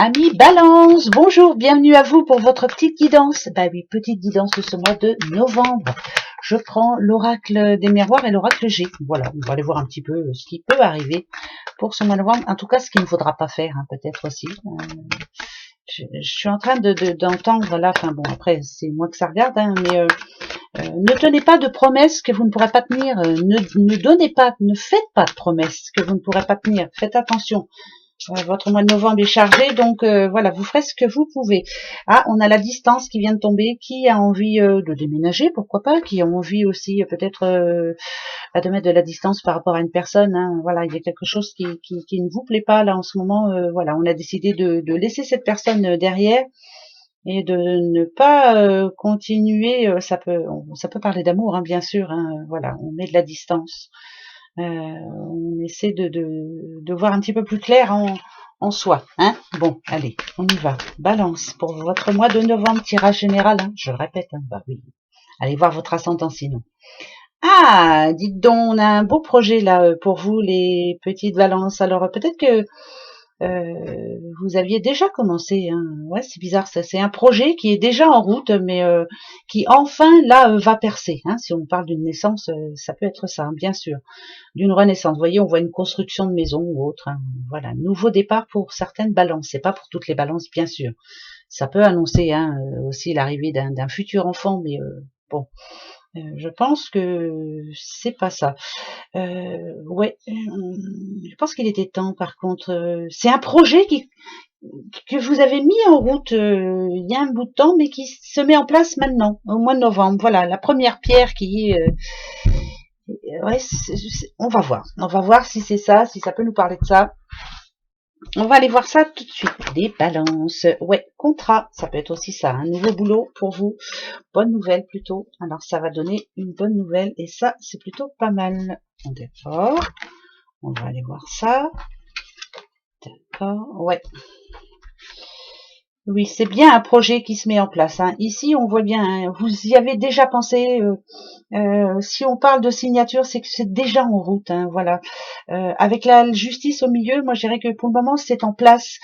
Amis Balance, bonjour, bienvenue à vous pour votre petite guidance. Bah oui, petite guidance de ce mois de novembre. Je prends l'oracle des miroirs et l'oracle G. Voilà, on va aller voir un petit peu ce qui peut arriver pour ce mois de novembre. En tout cas, ce qu'il ne faudra pas faire, hein, peut-être aussi. Je suis en train d'entendre là, enfin bon, après, c'est moi que ça regarde, hein, mais ne tenez pas de promesses que vous ne pourrez pas tenir. Ne donnez pas, ne faites pas de promesses que vous ne pourrez pas tenir. Faites attention. Votre mois de novembre est chargé, donc voilà, vous ferez ce que vous pouvez. Ah, on a la distance qui vient de tomber. Qui a envie de déménager, pourquoi pas? Qui a envie aussi peut-être de mettre de la distance par rapport à une personne, hein. Voilà, il y a quelque chose qui ne vous plaît pas là en ce moment. Voilà, on a décidé de laisser cette personne derrière et de ne pas continuer. Ça peut parler d'amour, hein, bien sûr. Hein, voilà, on met de la distance. On essaie de voir un petit peu plus clair en soi. Hein, bon, allez, on y va. Balance, pour votre mois de novembre, tirage général. Hein, je le répète, hein, bah oui. Allez voir votre ascendant sinon. Ah, dites donc, on a un beau projet là pour vous, les petites balances. Alors peut-être que vous aviez déjà commencé, hein. Ouais, c'est bizarre, ça. C'est un projet qui est déjà en route, mais qui enfin là va percer. Hein. Si on parle d'une naissance, ça peut être ça, hein, bien sûr, d'une renaissance. Vous voyez, on voit une construction de maison ou autre. Hein. Voilà, nouveau départ pour certaines balances. C'est pas pour toutes les balances, bien sûr. Ça peut annoncer hein, aussi l'arrivée d'un futur enfant, mais bon. Je pense que c'est pas ça. Ouais, je pense qu'il était temps. Par contre, c'est un projet que vous avez mis en route il y a un bout de temps, mais qui se met en place maintenant, au mois de novembre. Voilà, la première pierre qui est. Ouais, on va voir. On va voir si c'est ça, si ça peut nous parler de ça. On va aller voir ça tout de suite. Les balances. Ouais, contrat. Ça peut être aussi ça. Un nouveau boulot pour vous. Bonne nouvelle plutôt. Alors ça va donner une bonne nouvelle. Et ça, c'est plutôt pas mal. D'accord. On va aller voir ça. D'accord. Ouais. Oui, c'est bien un projet qui se met en place. Hein. Ici, on voit bien, hein, vous y avez déjà pensé. Si on parle de signature, c'est que c'est déjà en route. Hein, voilà. Avec la justice au milieu, moi je dirais que pour le moment, c'est en place.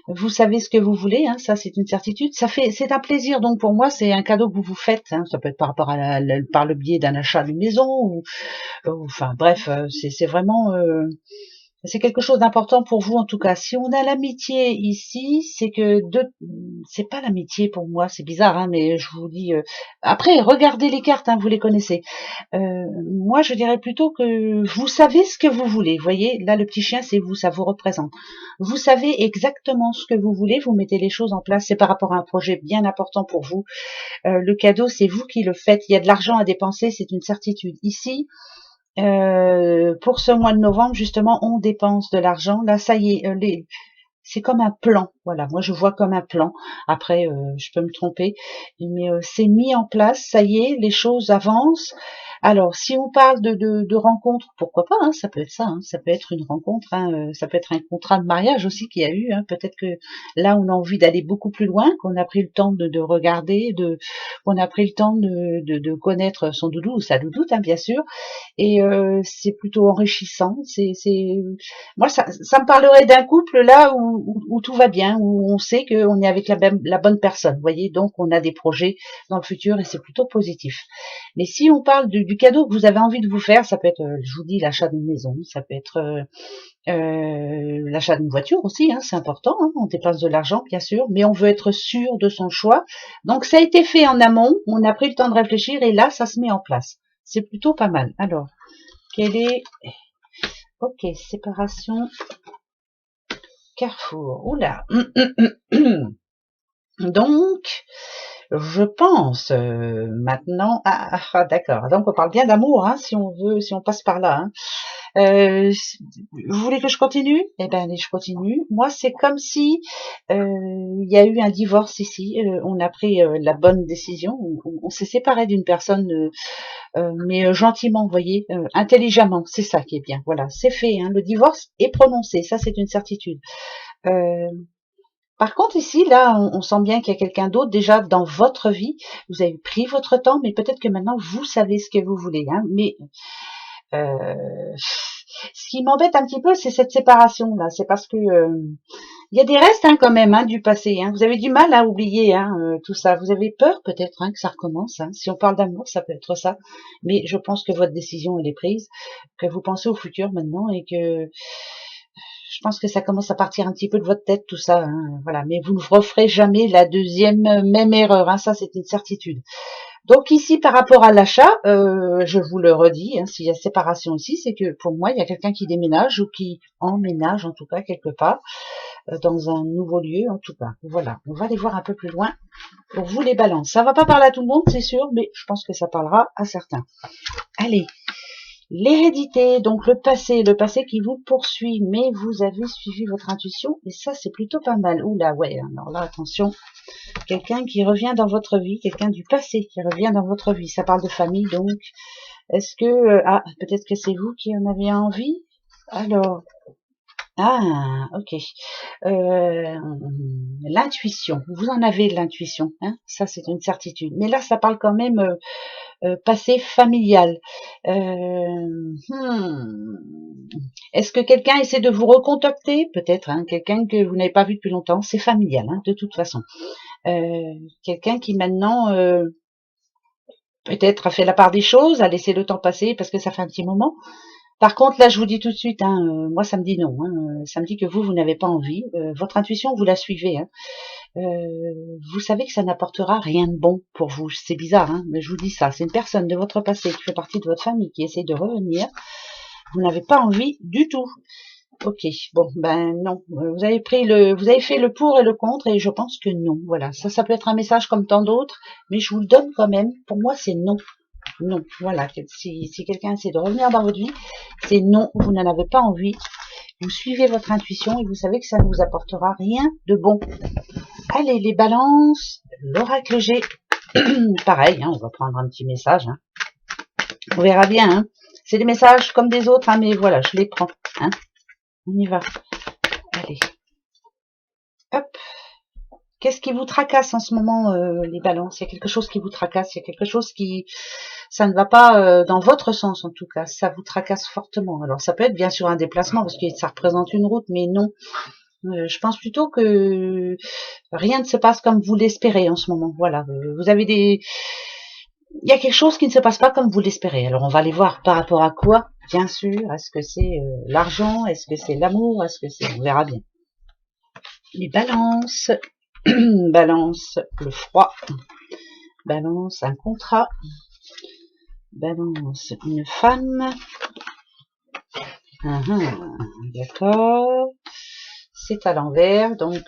Vous savez ce que vous voulez, hein, ça c'est une certitude. C'est un plaisir. Donc pour moi, c'est un cadeau que vous vous faites. Hein, ça peut être par rapport à par le biais d'un achat d'une maison ou enfin bref, c'est vraiment. C'est quelque chose d'important pour vous en tout cas. Si on a l'amitié ici, c'est que c'est pas l'amitié pour moi, c'est bizarre, hein, mais je vous dis. Après, regardez les cartes, hein, vous les connaissez. Moi, je dirais plutôt que vous savez ce que vous voulez. Vous voyez, là, le petit chien, c'est vous, ça vous représente. Vous savez exactement ce que vous voulez. Vous mettez les choses en place. C'est par rapport à un projet bien important pour vous. Le cadeau, c'est vous qui le faites. Il y a de l'argent à dépenser, c'est une certitude. Ici. Pour ce mois de novembre, justement, on dépense de l'argent. Là, ça y est, c'est comme un plan. Voilà, moi je vois comme un plan. Après, je peux me tromper, mais c'est mis en place. Ça y est, les choses avancent. Alors, si on parle de rencontres, pourquoi pas, hein, ça peut être ça. Hein, ça peut être une rencontre. Hein, ça peut être un contrat de mariage aussi qu'il y a eu. Hein, peut-être que là, on a envie d'aller beaucoup plus loin, qu'on a pris le temps de regarder, qu'on a pris le temps de connaître son doudou ou sa doudoute, hein, bien sûr. Et c'est plutôt enrichissant. Moi ça me parlerait d'un couple là où tout va bien, où on sait qu'on est avec la bonne personne, vous voyez, donc on a des projets dans le futur et c'est plutôt positif. Mais si on parle du cadeau que vous avez envie de vous faire, ça peut être, je vous dis, l'achat d'une maison, ça peut être l'achat d'une voiture aussi, hein, c'est important, hein, on dépense de l'argent bien sûr, mais on veut être sûr de son choix. Donc ça a été fait en amont, on a pris le temps de réfléchir et là ça se met en place. C'est plutôt pas mal. Alors, quelle est... Ok, séparation, Carrefour. Oula. Donc, je pense maintenant... d'accord. Donc, on parle bien d'amour, hein, si on veut, si on passe par là. Hein. Vous voulez que je continue? Eh ben, allez, je continue. Moi, c'est comme si il y a eu un divorce ici. On a pris la bonne décision. On s'est séparé d'une personne, mais gentiment, vous voyez, intelligemment. C'est ça qui est bien. Voilà, c'est fait. Hein. Le divorce est prononcé. Ça, c'est une certitude. Par contre, ici, là, on sent bien qu'il y a quelqu'un d'autre déjà dans votre vie. Vous avez pris votre temps, mais peut-être que maintenant, vous savez ce que vous voulez. Hein. Mais Ce qui m'embête un petit peu, c'est cette séparation là. C'est parce que il y a des restes hein, quand même hein, du passé. Hein. Vous avez du mal à oublier hein, tout ça. Vous avez peur peut-être hein, que ça recommence. Hein. Si on parle d'amour, ça peut être ça. Mais je pense que votre décision elle est prise, que vous pensez au futur maintenant et que je pense que ça commence à partir un petit peu de votre tête tout ça. Hein. Voilà. Mais vous ne referez jamais la deuxième même erreur. Hein. Ça c'est une certitude. Donc ici, par rapport à l'achat, je vous le redis, hein, s'il y a séparation ici, c'est que pour moi, il y a quelqu'un qui déménage ou qui emménage, en tout cas, quelque part, dans un nouveau lieu, en tout cas. Voilà, on va aller voir un peu plus loin pour vous les balances. Ça va pas parler à tout le monde, c'est sûr, mais je pense que ça parlera à certains. Allez, l'hérédité, donc le passé qui vous poursuit, mais vous avez suivi votre intuition, et ça, c'est plutôt pas mal. Oula, ouais, alors là, attention. Quelqu'un qui revient dans votre vie, quelqu'un du passé qui revient dans votre vie. Ça parle de famille, donc. Est-ce que... ah, peut-être que c'est vous qui en avez envie. Alors... ah, ok. L'intuition. Vous en avez de l'intuition. Hein, ça, c'est une certitude. Mais là, ça parle quand même passé familial. Est-ce que quelqu'un essaie de vous recontacter? Peut-être. Hein, quelqu'un que vous n'avez pas vu depuis longtemps. C'est familial, hein, de toute façon. Quelqu'un qui maintenant peut-être a fait la part des choses, a laissé le temps passer parce que ça fait un petit moment. Par contre, là, je vous dis tout de suite, hein, moi, ça me dit non. Hein, ça me dit que vous n'avez pas envie. Votre intuition, vous la suivez. Hein. Vous savez que ça n'apportera rien de bon pour vous. C'est bizarre, hein, mais je vous dis ça. C'est une personne de votre passé qui fait partie de votre famille qui essaie de revenir. Vous n'avez pas envie du tout. Ok, bon, ben non. Vous avez fait le pour et le contre, et je pense que non. Voilà, ça peut être un message comme tant d'autres, mais je vous le donne quand même. Pour moi, c'est non. Non, voilà. Si quelqu'un essaie de revenir dans votre vie, c'est non. Vous n'en avez pas envie. Vous suivez votre intuition et vous savez que ça ne vous apportera rien de bon. Allez, les balances, l'oracle G. Pareil, hein, on va prendre un petit message. Hein. On verra bien. Hein. C'est des messages comme des autres, hein, mais voilà, je les prends. Hein. On y va. Allez. Hop. Qu'est-ce qui vous tracasse en ce moment, les balances? Il y a quelque chose qui vous tracasse, il y a quelque chose qui... ça ne va pas dans votre sens, en tout cas. Ça vous tracasse fortement. Alors, ça peut être bien sûr un déplacement, parce que ça représente une route, mais non. Je pense plutôt que rien ne se passe comme vous l'espérez en ce moment. Voilà. Vous avez des... il y a quelque chose qui ne se passe pas comme vous l'espérez. Alors, on va aller voir par rapport à quoi, bien sûr. Est-ce que c'est l'argent? Est-ce que c'est l'amour? Est-ce que c'est... on verra bien. Les balances... balance le froid, balance un contrat, balance une femme, d'accord, c'est à l'envers, donc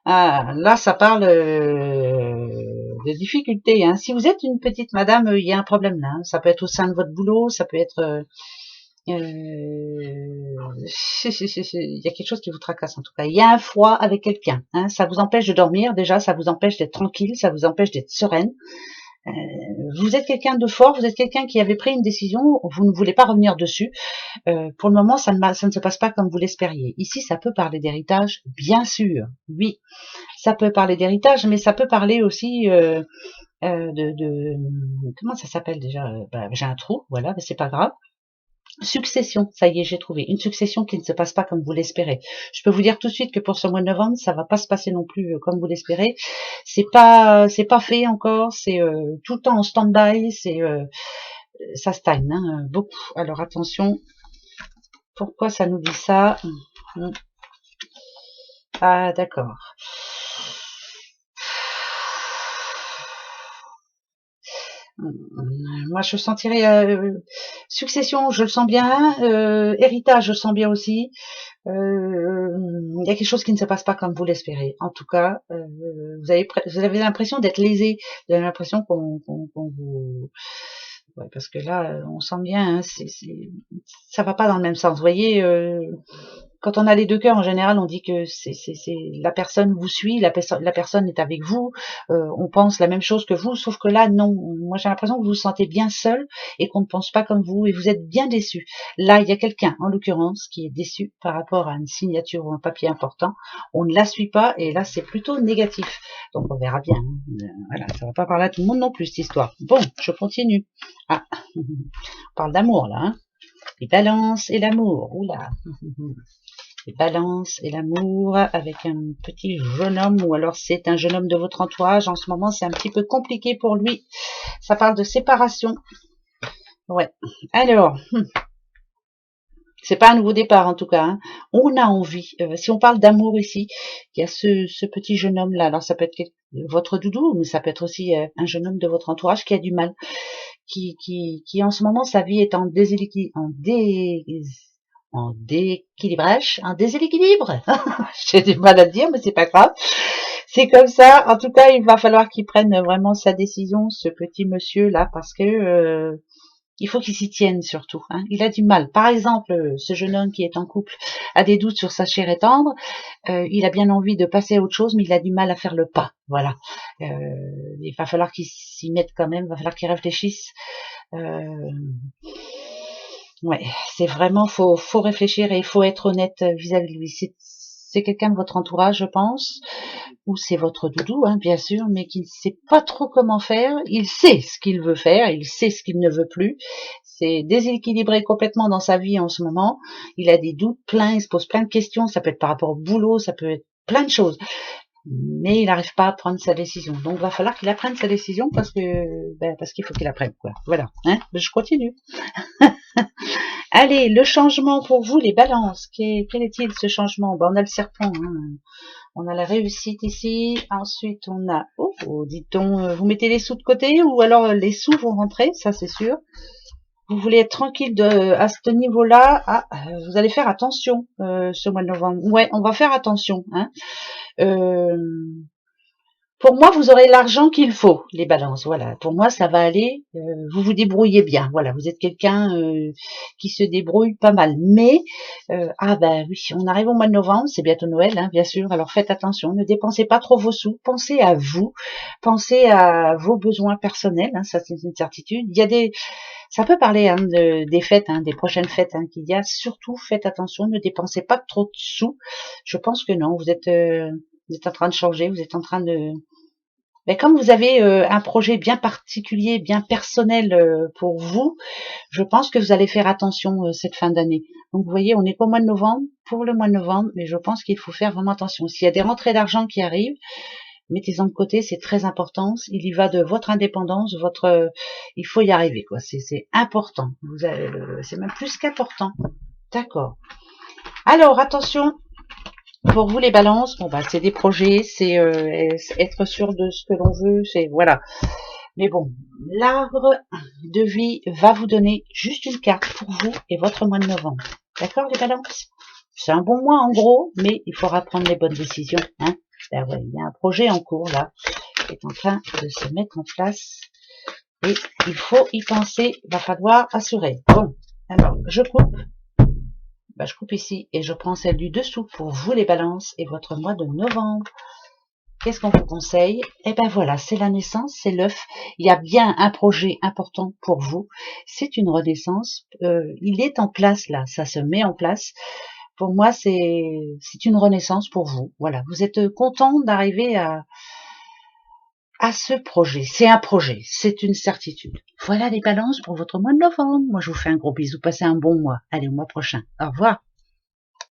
là ça parle de difficultés. Hein. Si vous êtes une petite madame, il y a un problème là, hein. Ça peut être au sein de votre boulot, ça peut être... il y a quelque chose qui vous tracasse en tout cas. Il y a un froid avec quelqu'un. Hein. Ça vous empêche de dormir déjà, ça vous empêche d'être tranquille, ça vous empêche d'être sereine. Vous êtes quelqu'un de fort, vous êtes quelqu'un qui avait pris une décision, vous ne voulez pas revenir dessus. Pour le moment, ça ne se passe pas comme vous l'espériez. Ici, ça peut parler d'héritage, bien sûr. Oui, ça peut parler d'héritage, mais ça peut parler aussi comment ça s'appelle déjà j'ai un trou, voilà, mais c'est pas grave. Succession, ça y est, j'ai trouvé. Une succession qui ne se passe pas comme vous l'espérez. Je peux vous dire tout de suite que pour ce mois de novembre, ça va pas se passer non plus comme vous l'espérez. C'est pas fait encore, c'est tout le temps en stand-by, ça stagne, hein, beaucoup. Alors attention, pourquoi ça nous dit ça? Ah, d'accord. Moi, je sentirais succession, je le sens bien. Héritage, je le sens bien aussi. Il y a quelque chose qui ne se passe pas comme vous l'espérez. En tout cas, vous avez l'impression d'être lésé. Vous avez l'impression qu'on vous... ouais, parce que là, on sent bien, hein, ça va pas dans le même sens. Vous voyez, quand on a les deux cœurs, en général, on dit que c'est la personne vous suit, la personne est avec vous, on pense la même chose que vous, sauf que là, non. Moi, j'ai l'impression que vous vous sentez bien seul et qu'on ne pense pas comme vous et vous êtes bien déçu. Là, il y a quelqu'un, en l'occurrence, qui est déçu par rapport à une signature ou un papier important. On ne la suit pas et là, c'est plutôt négatif. Donc, on verra bien. Hein. Voilà, ça va pas parler à tout le monde non plus, cette histoire. Bon, je continue. Ah, on parle d'amour, là. Hein. Les balances et l'amour. Oula. Les balances et l'amour avec un petit jeune homme, ou alors c'est un jeune homme de votre entourage. En ce moment, c'est un petit peu compliqué pour lui. Ça parle de séparation. Ouais. Alors, c'est pas un nouveau départ en tout cas. Hein. On a envie, si on parle d'amour ici, il y a ce petit jeune homme là. Alors ça peut être votre doudou, mais ça peut être aussi un jeune homme de votre entourage qui a du mal, qui en ce moment sa vie est en déséquilibrage, en déséquilibre. J'ai du mal à le dire, mais c'est pas grave. C'est comme ça. En tout cas, il va falloir qu'il prenne vraiment sa décision, ce petit monsieur là, parce que il faut qu'il s'y tienne surtout. Hein. Il a du mal. Par exemple, ce jeune homme qui est en couple a des doutes sur sa chair et tendre. Il a bien envie de passer à autre chose, mais il a du mal à faire le pas. Voilà. Il va falloir qu'il s'y mette quand même. Il va falloir qu'il réfléchisse. Ouais, c'est vraiment faut réfléchir et il faut être honnête vis-à-vis de lui. C'est quelqu'un de votre entourage, je pense, ou c'est votre doudou, hein, bien sûr, mais qui ne sait pas trop comment faire. Il sait ce qu'il veut faire, il sait ce qu'il ne veut plus. C'est déséquilibré complètement dans sa vie en ce moment. Il a des doutes pleins, il se pose plein de questions. Ça peut être par rapport au boulot, ça peut être plein de choses. Mais il n'arrive pas à prendre sa décision. Donc, il va falloir qu'il apprenne sa décision parce qu'il faut qu'il apprenne, quoi. Voilà. Hein, je continue. Allez, le changement pour vous, les balances. Quel est-il ce changement? On a le serpent. Hein. On a la réussite ici. Ensuite, on a... Oh, dites-on, vous mettez les sous de côté ou alors les sous vont rentrer, ça c'est sûr. Vous voulez être tranquille à ce niveau-là. Ah, vous allez faire attention ce mois de novembre. Ouais, on va faire attention. Hein. Pour moi, vous aurez l'argent qu'il faut, les balances. Voilà. Pour moi, ça va aller. Vous vous débrouillez bien. Voilà. Vous êtes quelqu'un qui se débrouille pas mal. Mais oui, on arrive au mois de novembre. C'est bientôt Noël, hein, bien sûr. Alors faites attention. Ne dépensez pas trop vos sous. Pensez à vous. Pensez à vos besoins personnels. Hein, ça, c'est une certitude. Il y a ça peut parler hein, des fêtes, hein, des prochaines fêtes hein, qu'il y a. Surtout, faites attention. Ne dépensez pas trop de sous. Je pense que non. Vous êtes en train de changer. Vous êtes en train de mais comme vous avez un projet bien particulier, bien personnel pour vous, je pense que vous allez faire attention cette fin d'année. Donc vous voyez, on n'est pas au mois de novembre, pour le mois de novembre, mais je pense qu'il faut faire vraiment attention. S'il y a des rentrées d'argent qui arrivent, mettez-en de côté, c'est très important. Il y va de votre indépendance, il faut y arriver, quoi. C'est important. C'est même plus qu'important. D'accord. Alors attention. Pour vous les balances, c'est des projets, c'est être sûr de ce que l'on veut, c'est voilà. Mais bon, l'arbre de vie va vous donner juste une carte pour vous et votre mois de novembre. D'accord les balances? C'est un bon mois en gros, mais il faudra prendre les bonnes décisions. Hein. Ben ouais, il y a un projet en cours là, qui est en train de se mettre en place. Et il faut y penser, il va falloir assurer. Bon, alors je coupe. Je coupe ici et je prends celle du dessous pour vous les balances et votre mois de novembre. Qu'est-ce qu'on vous conseille? Eh ben voilà, c'est la naissance, c'est l'œuf. Il y a bien un projet important pour vous. C'est une renaissance. Il est en place là, ça se met en place. Pour moi, c'est une renaissance pour vous. Voilà, vous êtes content d'arriver à ce projet. C'est un projet, c'est une certitude. Voilà les balances pour votre mois de novembre. Moi, je vous fais un gros bisou. Passez un bon mois. Allez, au mois prochain. Au revoir.